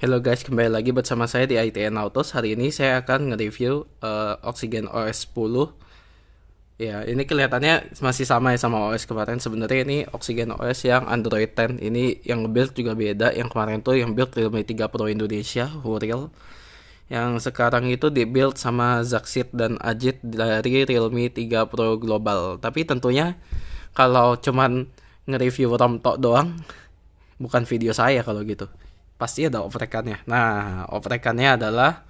Halo guys, kembali lagi bersama saya di ITN Autos. Hari ini saya akan nge-review Oxygen OS 10. Ya, ini kelihatannya masih sama ya sama OS kemarin. Sebenarnya ini Oxygen OS yang Android 10. Ini yang nge-build juga beda. Yang kemarin tuh yang build Realme 3 Pro Indonesia, Huril. Yang sekarang itu di-build sama Zaksit dan Ajit dari Realme 3 Pro Global. Tapi tentunya kalau cuman nge-review ROM tok doang, bukan video saya kalau gitu. Pasti ada oprekannya. Nah, oprekannya adalah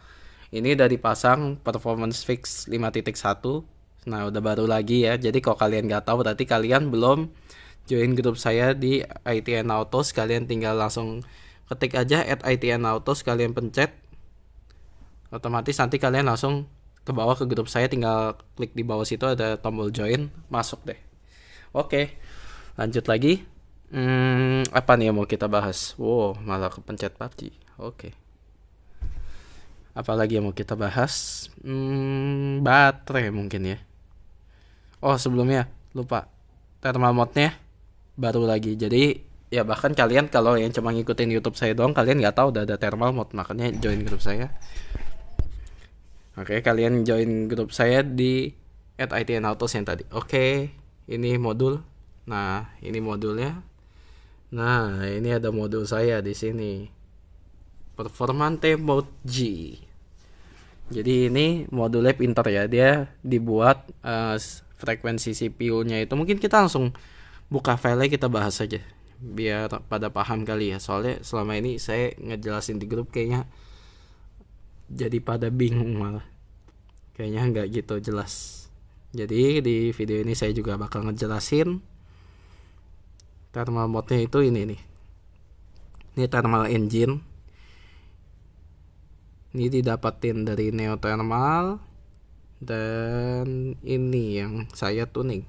ini udah dipasang Performance Fix 5.1. Nah, udah baru lagi ya. Jadi kalau kalian nggak tahu berarti kalian belum join grup saya di ITN Autos. Kalian tinggal langsung ketik aja @ITN Autos, kalian pencet. Otomatis nanti kalian langsung ke bawah ke grup saya, tinggal klik di bawah situ ada tombol join, masuk deh. Oke, lanjut lagi. Apa nih yang mau kita bahas? Wow, malah kepencet PUBG. Oke. Apalagi yang mau kita bahas? Baterai mungkin ya. Oh, sebelumnya lupa. Thermal mode-nya baru lagi. Jadi ya bahkan kalian kalau yang cuma ngikutin YouTube saya doang, kalian nggak tahu udah ada thermal mode, makanya join grup saya. Oke, kalian join grup saya di @ITN Autos yang tadi. Oke, ini modul. Nah, ini modulnya. Nah, ini ada modul saya di sini. Performante Mode G. Jadi ini modulnya pintar ya. Dia dibuat frekuensi CPU-nya itu. Mungkin kita langsung buka file kita bahas aja. Biar pada paham kali ya. Soalnya selama ini saya ngejelasin di grup kayaknya jadi pada bingung malah. Kayaknya nggak gitu jelas. Jadi di video ini saya juga bakal ngejelasin thermal mode-nya itu ini nih. Ini thermal engine. Ini didapatin dari Neo Thermal, dan ini yang saya tuning.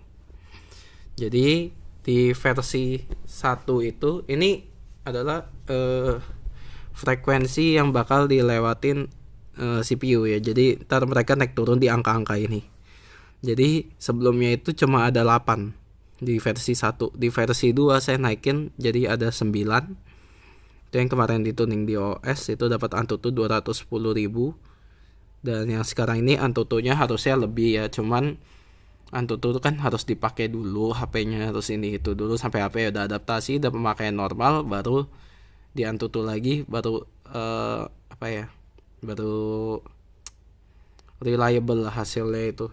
Jadi di versi 1 itu ini adalah frekuensi yang bakal dilewatin CPU ya. Jadi ntar mereka naik turun di angka-angka ini. Jadi sebelumnya itu cuma ada 8 di versi 1. Di versi 2 saya naikin jadi ada 9. Itu yang kemarin dituning di OS itu dapat Antutu 210.000. Dan yang sekarang ini Antutunya harusnya lebih ya. Cuman Antutu itu kan harus dipakai dulu, HP-nya harus ini itu dulu sampai HP udah adaptasi, udah pemakaian normal, baru di Antutu lagi, baru apa ya? Baru reliable hasilnya itu.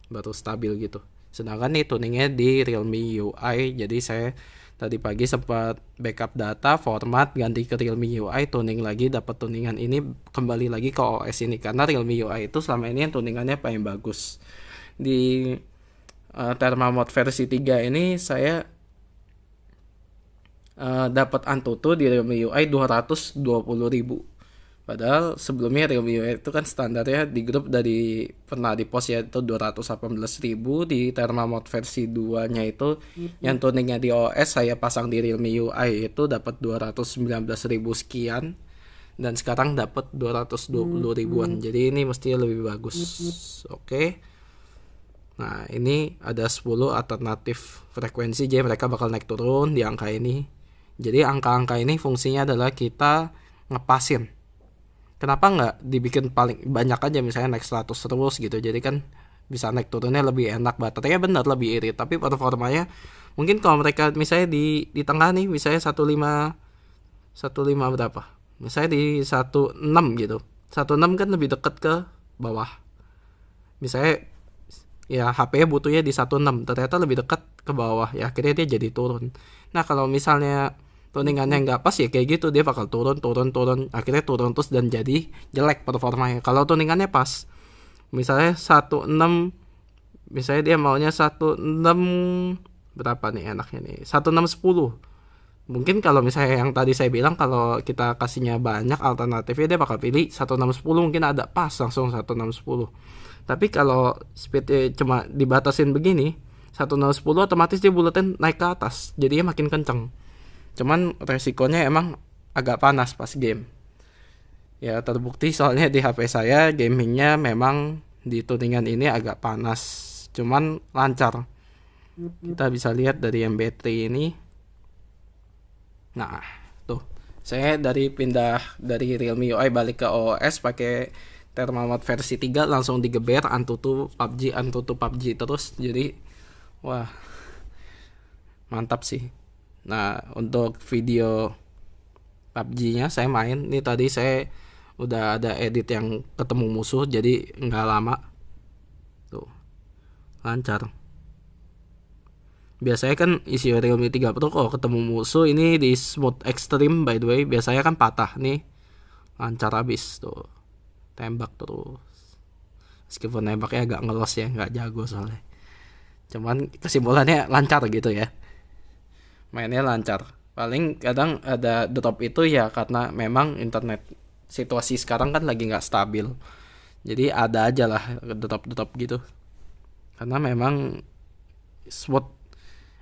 Baru stabil gitu. Sedangkan nih tuningnya di Realme UI. Jadi saya tadi pagi sempat backup data, format, ganti ke Realme UI, tuning lagi, dapat tuningan ini, kembali lagi ke OS ini. Karena Realme UI itu selama ini yang tuningannya paling bagus. Di thermal mode versi 3 ini saya dapat Antutu di Realme UI 220.000. Padahal sebelumnya Realme UI itu kan standarnya di grup dari pernah di post ya itu 218.000. Di thermal mode versi 2 nya itu yang tuningnya di OS saya pasang di Realme UI itu dapat 219.000 sekian, dan sekarang dapat 220.000-an. Jadi ini mestinya lebih bagus. Oke. Nah, ini ada 10 alternatif frekuensi, jadi mereka bakal naik turun di angka ini. Jadi angka-angka ini fungsinya adalah kita ngepasin. Kenapa nggak dibikin paling banyak aja, misalnya naik 100 terus gitu, jadi kan bisa naik turunnya lebih enak, baterainya benar lebih irit, tapi performanya mungkin kalau mereka misalnya di tengah nih, misalnya 15 berapa, misalnya di 16 gitu, 16 kan lebih dekat ke bawah, misalnya ya HP butuhnya di 16, ternyata lebih dekat ke bawah ya, akhirnya dia jadi turun. Nah kalau misalnya tuningannya nggak pas ya kayak gitu, dia bakal turun, akhirnya turun terus dan jadi jelek performanya. Kalau tuningannya pas, misalnya 16, misalnya dia maunya 16 berapa nih enaknya nih, 1610. Mungkin kalau misalnya yang tadi saya bilang, kalau kita kasihnya banyak alternatifnya, dia bakal pilih 1610, mungkin ada pas langsung 1610. Tapi kalau speednya cuma dibatasin begini 1610, otomatis dia buletin naik ke atas, jadinya makin kenceng. Cuman resikonya emang agak panas pas game. Ya terbukti soalnya di HP saya gamingnya memang di tuningan ini agak panas. Cuman lancar. Kita bisa lihat dari MB3 ini. Nah, tuh Saya pindah dari Realme UI balik ke OS pakai thermal mode versi 3, langsung digeber Antutu PUBG, Antutu PUBG terus. Jadi wah, mantap sih. Nah, untuk video PUBG-nya saya main nih, tadi saya udah ada edit yang ketemu musuh, jadi nggak lama tuh, lancar. Biasanya kan isi Realme 3 Pro kalau ketemu musuh ini di smooth extreme, by the way, biasanya kan patah. Nih lancar habis tuh, tembak terus. Meskipun nembaknya agak ngelos ya, nggak jago soalnya, cuman kesimpulannya lancar gitu ya, mainnya lancar. Paling kadang ada drop itu ya karena memang internet situasi sekarang kan lagi nggak stabil, jadi ada aja lah drop gitu, karena memang smooth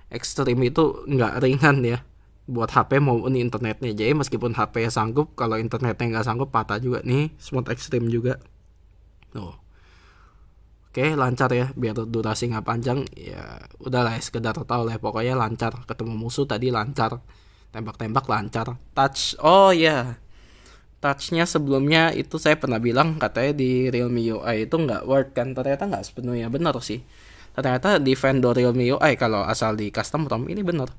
ekstrim itu nggak ringan ya buat HP maupun internetnya. Jadi meskipun HP sanggup, kalau internetnya nggak sanggup patah juga. Nih smooth ekstrim juga tuh. Oke, lancar ya, biar durasi nggak panjang ya. Udahlah ya, sekedar tahu lah, pokoknya lancar. Ketemu musuh tadi lancar, tembak-tembak lancar. Touch, oh ya, touchnya sebelumnya itu saya pernah bilang katanya di Realme UI itu nggak work kan, ternyata nggak sepenuhnya benar sih. Ternyata di vendor Realme UI kalau asal di custom ROM ini bener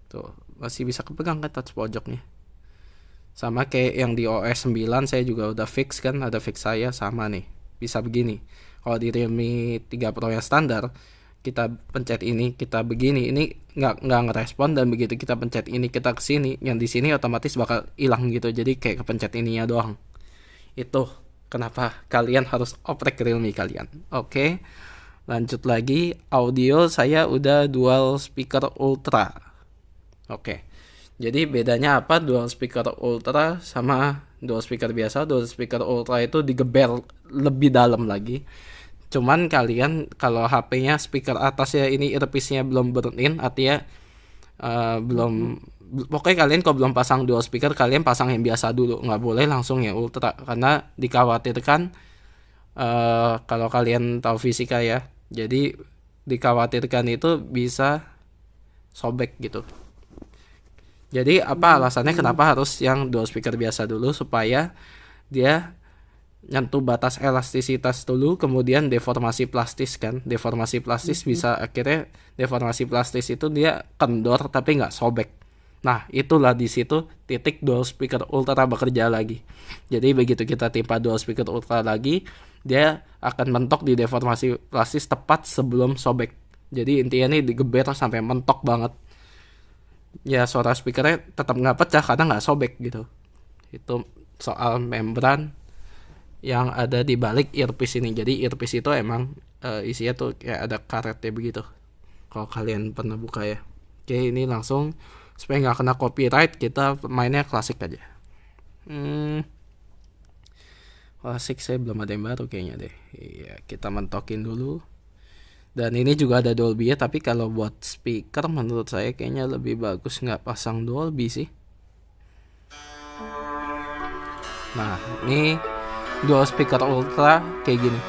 tuh, masih bisa kepegang kan touch pojoknya. Sama kayak yang di OS 9 saya juga udah fix kan, ada fix saya sama nih, bisa begini. Kalau di Realme 3 Pro yang standar, kita pencet ini, kita begini, ini nggak ngerespon, dan begitu kita pencet ini, kita kesini, yang di sini otomatis bakal hilang gitu. Jadi kayak kepencet ininya doang. Itu kenapa kalian harus oprek Realme kalian. Oke. Lanjut lagi, audio saya udah dual speaker ultra. Oke. Jadi bedanya apa dual speaker ultra sama dual speaker biasa? Dual speaker ultra itu digeber lebih dalam lagi. Cuman kalian kalau HP-nya speaker atasnya ini earpiece-nya belum burn-in, artinya belum, pokoknya kalian kalau belum pasang dual speaker, kalian pasang yang biasa dulu, nggak boleh langsung yang ultra, karena dikhawatirkan kalau kalian tahu fisika ya, jadi dikhawatirkan itu bisa sobek gitu. Jadi apa alasannya kenapa harus yang dual speaker biasa dulu? Supaya dia nyentuh batas elastisitas dulu, kemudian deformasi plastis kan. Deformasi plastis bisa akhirnya, deformasi plastis itu dia kendor tapi nggak sobek. Nah, itulah di situ titik dual speaker ultra bekerja lagi. Jadi begitu kita timpa dual speaker ultra lagi, dia akan mentok di deformasi plastis tepat sebelum sobek. Jadi intinya nih digeber sampai mentok banget. Ya suara speakernya tetap nggak pecah karena nggak sobek gitu. Itu soal membran yang ada di balik earpiece ini. Jadi earpiece itu emang isinya tuh kayak ada karetnya begitu, kalau kalian pernah buka ya. Oke, ini langsung supaya nggak kena copyright, kita mainnya klasik aja. Klasik saya belum ada yang baru kayaknya deh. Iya, kita mentokin dulu. Dan ini juga ada Dolby ya, tapi kalau buat speaker menurut saya kayaknya lebih bagus nggak pasang Dolby sih. Nah, ini dual speaker ultra kayak gini.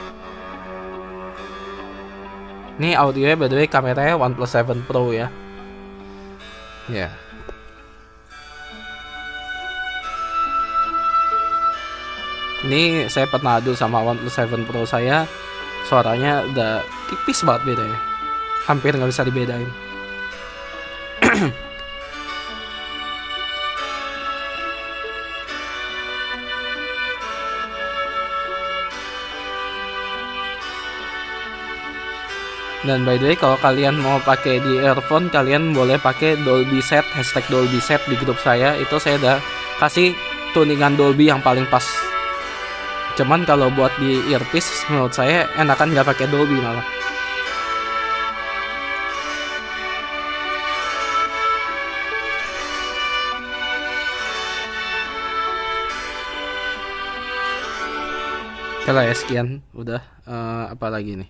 Ini audionya by the way, kameranya OnePlus 7 Pro ya. Ya. Ini saya pernah adu sama OnePlus 7 Pro saya, suaranya udah tipis banget bedanya, hampir nggak bisa dibedain. Dan by the way, kalau kalian mau pakai di earphone, kalian boleh pakai Dolby Set, hashtag Dolby Set di grup saya. Itu saya udah kasih tuningan Dolby yang paling pas. Cuman kalau buat di earpiece, menurut saya enakan nggak pakai Dolby malah. Oke lah ya, sekian udah. Apa lagi nih?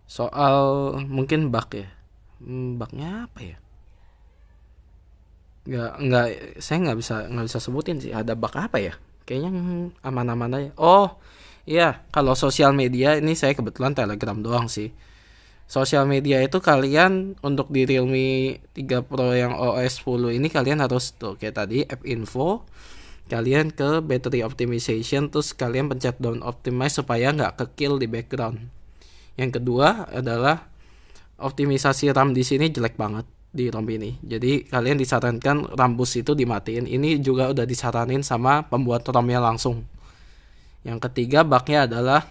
Soal mungkin bug ya. Bugnya apa ya? Nggak, saya nggak bisa sebutin sih. Ada bug apa ya? Kayaknya aman-aman aja. Oh iya, kalau sosial media ini saya kebetulan Telegram doang sih. Sosial media itu kalian untuk di Realme 3 Pro yang OS 10 ini kalian harus tuh kayak tadi app info, kalian ke battery optimization, terus kalian pencet down optimize supaya nggak ke kill di background. Yang kedua adalah optimisasi RAM di sini jelek banget di ROM ini. Jadi kalian disarankan RAM boost itu dimatiin. Ini juga udah disaranin sama pembuat ROM-nya langsung. Yang ketiga bugnya adalah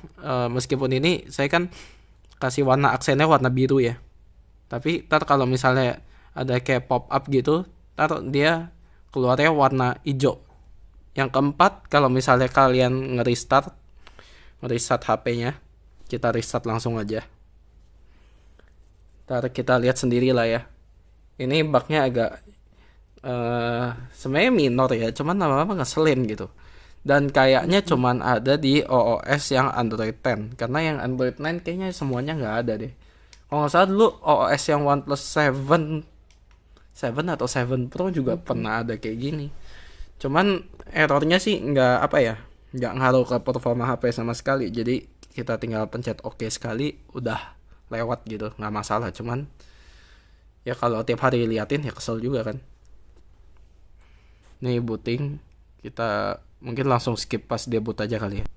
meskipun ini saya kan kasih warna aksennya warna biru ya. Tapi ntar kalau misalnya ada kayak pop up gitu, ntar dia keluarnya warna hijau. Yang keempat, kalau misalnya kalian nge-restart HP-nya, kita restart langsung aja. Ntar kita lihat sendiri lah ya. Ini bugnya agak sebenarnya minor ya, cuman lama-lama ngeselin gitu. Dan kayaknya cuman ada di OOS yang Android 10, karena yang Android 9 kayaknya semuanya nggak ada deh. Kalau nggak salah dulu OOS yang OnePlus 7 atau 7 Pro juga pernah ada kayak gini. Cuman errornya sih nggak apa ya, nggak ngaruh ke performa HP sama sekali. Jadi kita tinggal pencet OK sekali, udah lewat gitu, nggak masalah. Cuman ya kalau tiap hari liatin ya kesel juga kan. Nih booting, kita mungkin langsung skip pas dia boot aja kali ya.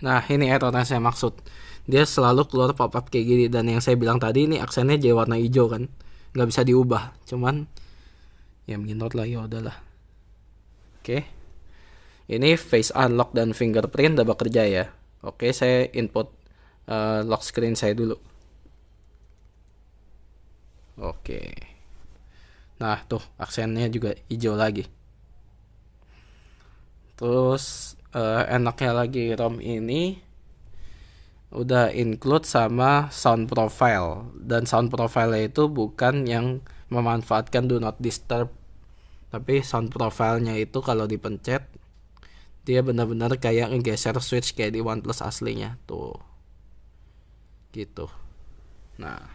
Nah ini error yang saya maksud, dia selalu keluar pop up kayak gini. Dan yang saya bilang tadi ini aksennya jadi warna hijau kan, nggak bisa diubah. Cuman ya minor lah, ya udahlah. Oke, ini face unlock dan fingerprint udah bekerja ya. Oke, saya input lock screen saya dulu. Oke, nah tuh aksennya juga hijau lagi. Terus enaknya lagi ROM ini udah include sama sound profile, dan sound profile itu bukan yang memanfaatkan do not disturb, tapi sound profile-nya itu kalau dipencet dia benar-benar kayak ngegeser switch kayak di OnePlus aslinya tuh gitu. Nah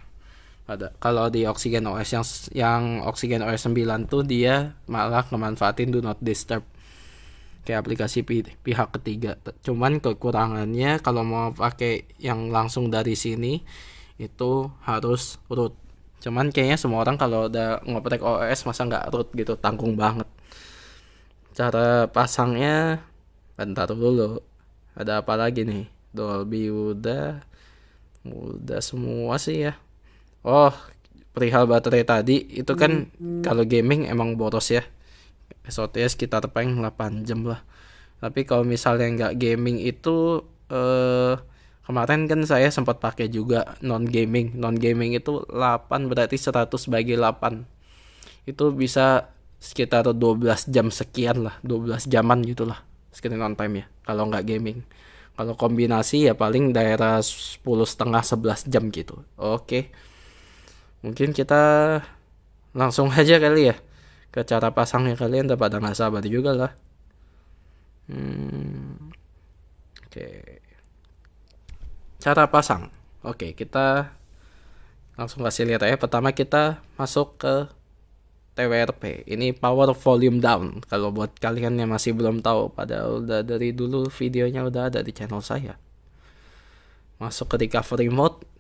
ada kalau di Oxygen OS yang Oxygen OS 9 tuh dia malah memanfaatin do not disturb kayak aplikasi pihak ketiga. Cuman kekurangannya kalau mau pakai yang langsung dari sini itu harus root. Cuman kayaknya semua orang kalau udah ngoprek OS masa nggak root gitu, tanggung banget. Cara pasangnya bentar dulu. Ada apa lagi nih? Dolby udah semua sih ya. Oh, perihal baterai tadi itu kan kalau gaming emang boros ya. SOTS sekitar paling 8 jam lah. Tapi kalau misalnya nggak gaming itu kemarin kan saya sempat pakai juga non gaming itu 8 berarti 100 bagi 8 itu bisa sekitar 12 jam sekian lah, 12 jaman gitulah screen on time ya kalau nggak gaming. Kalau kombinasi ya paling daerah 10,5 11 jam gitu. Oke, mungkin kita langsung aja kali ya ke cara pasangnya. Kalian udah pada nggak sabar juga lah. Oke. Cara pasang. Oke, kita langsung kasih lihat ya. Pertama kita masuk ke TWRP. Ini power volume down. Kalau buat kalian yang masih belum tahu, padahal udah dari dulu videonya udah ada di channel saya. Masuk ke recovery mode.